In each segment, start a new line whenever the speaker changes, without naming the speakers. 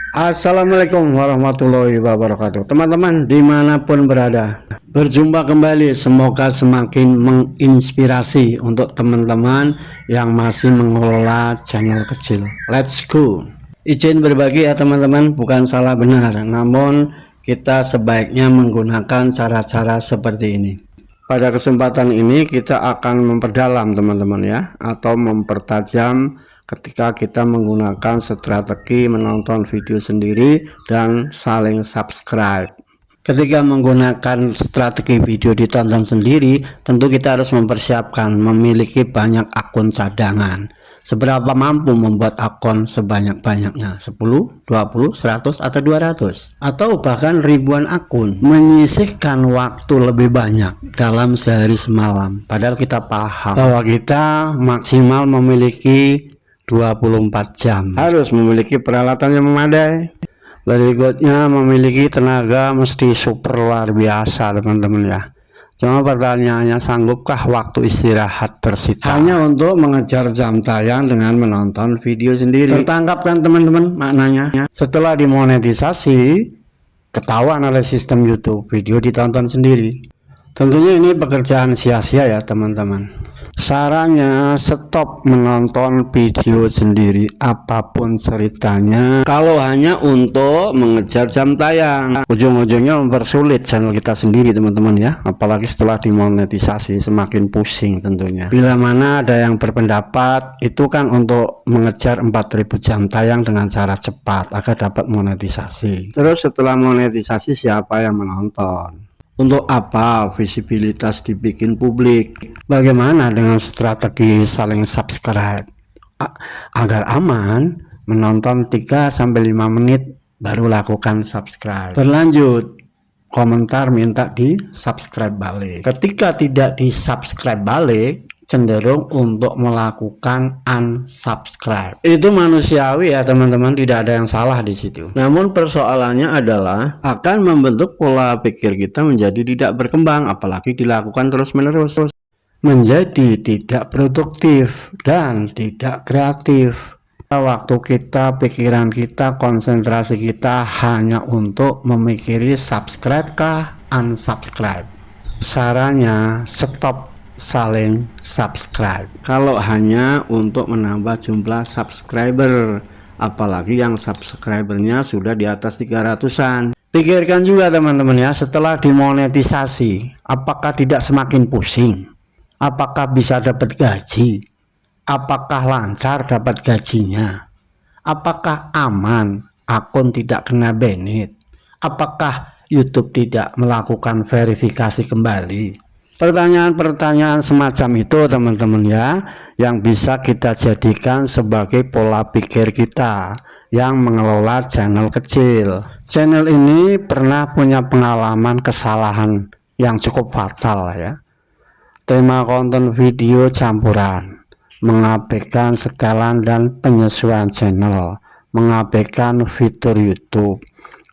Assalamualaikum warahmatullahi wabarakatuh. Teman-teman dimanapun berada, berjumpa kembali. Semoga semakin menginspirasi untuk teman-teman yang masih mengelola channel kecil. Let's go. Izin berbagi ya teman-teman, bukan salah benar, namun kita sebaiknya menggunakan cara-cara seperti ini. Pada kesempatan ini kita akan memperdalam teman-teman ya, atau mempertajam ketika kita menggunakan strategi menonton video sendiri dan saling subscribe. Ketika menggunakan strategi video ditonton sendiri, tentu kita harus mempersiapkan memiliki banyak akun cadangan. Seberapa mampu membuat akun sebanyak-banyaknya, 10, 20, 100, atau 200, atau bahkan ribuan akun, menyisihkan waktu lebih banyak dalam sehari semalam. Padahal kita paham bahwa kita maksimal memiliki 24 jam, harus memiliki peralatan yang memadai, berikutnya memiliki tenaga mesti super luar biasa teman-teman ya. Cuma pertanyaannya, sanggupkah waktu istirahat tersita hanya untuk mengejar jam tayang dengan menonton video sendiri? Tertangkap kan teman-teman maknanya? Setelah dimonetisasi, ketahuan oleh sistem YouTube, video ditonton sendiri. Tentunya ini pekerjaan sia-sia ya teman-teman. Sarannya stop menonton video sendiri apapun ceritanya kalau hanya untuk mengejar jam tayang. Ujung-ujungnya mempersulit channel kita sendiri teman-teman ya, apalagi setelah dimonetisasi semakin pusing tentunya. Bila mana ada yang berpendapat itu kan untuk mengejar 4000 jam tayang dengan cara cepat agar dapat monetisasi. Terus setelah monetisasi siapa yang menonton? Untuk apa visibilitas dibikin publik? Bagaimana dengan strategi saling subscribe? Agar aman, menonton 3-5 menit baru lakukan subscribe. Berlanjut, komentar minta di subscribe balik. Ketika tidak di subscribe balik, cenderung untuk melakukan unsubscribe. Itu manusiawi ya teman-teman, tidak ada yang salah di situ. Namun persoalannya adalah akan membentuk pola pikir kita menjadi tidak berkembang, apalagi dilakukan terus-menerus, menjadi tidak produktif dan tidak kreatif. Waktu kita, pikiran kita, konsentrasi kita hanya untuk memikiri subscribe kah, unsubscribe. Sarannya stop saling subscribe kalau hanya untuk menambah jumlah subscriber, apalagi yang subscribernya sudah di atas 300-an. Pikirkan juga teman-teman ya, setelah dimonetisasi apakah tidak semakin pusing? Apakah bisa dapat gaji? Apakah lancar dapat gajinya? Apakah aman akun tidak kena banned? Apakah YouTube tidak melakukan verifikasi kembali? Pertanyaan-pertanyaan semacam itu teman-teman ya, yang bisa kita jadikan sebagai pola pikir kita yang mengelola channel kecil. Channel ini pernah punya pengalaman kesalahan yang cukup fatal ya. Tema konten video campuran, mengabaikan setelan dan penyesuaian channel, mengabaikan fitur YouTube,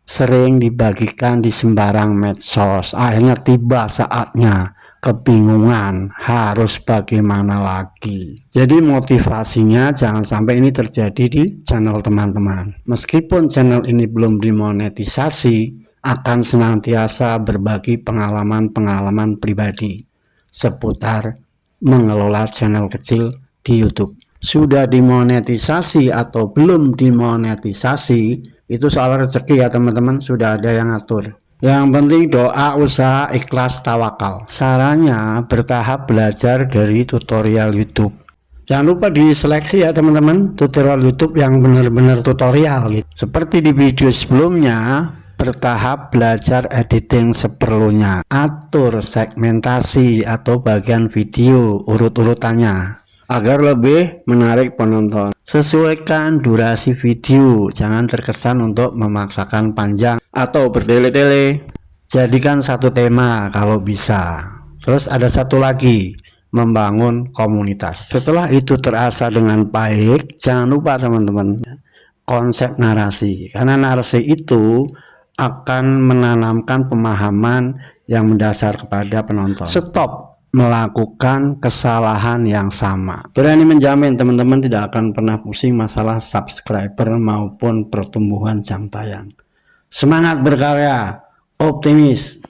sering dibagikan di sembarang medsos. Akhirnya tiba saatnya kebingungan harus bagaimana lagi. Jadi motivasinya jangan sampai ini terjadi di channel teman-teman. Meskipun channel ini belum dimonetisasi, akan senantiasa berbagi pengalaman-pengalaman pribadi seputar mengelola channel kecil di YouTube. Sudah dimonetisasi atau belum dimonetisasi itu soal rezeki ya teman-teman, sudah ada yang ngatur. Yang penting doa, usaha, ikhlas, tawakal. Sarannya bertahap belajar dari tutorial YouTube. Jangan lupa diseleksi ya teman-teman, tutorial YouTube yang benar-benar tutorial gitu. Seperti di video sebelumnya, bertahap belajar editing seperlunya. Atur segmentasi atau bagian video urut-urutannya agar lebih menarik penonton. Sesuaikan durasi video, jangan terkesan untuk memaksakan panjang atau bertele-tele. Jadikan satu tema kalau bisa. Terus ada satu lagi, membangun komunitas. Setelah itu terasa dengan baik, jangan lupa teman-teman, konsep narasi. Karena narasi itu akan menanamkan pemahaman yang mendasar kepada penonton. Stop melakukan kesalahan yang sama. Berani menjamin teman-teman tidak akan pernah pusing masalah subscriber maupun pertumbuhan jam tayang. Semangat berkarya, optimis.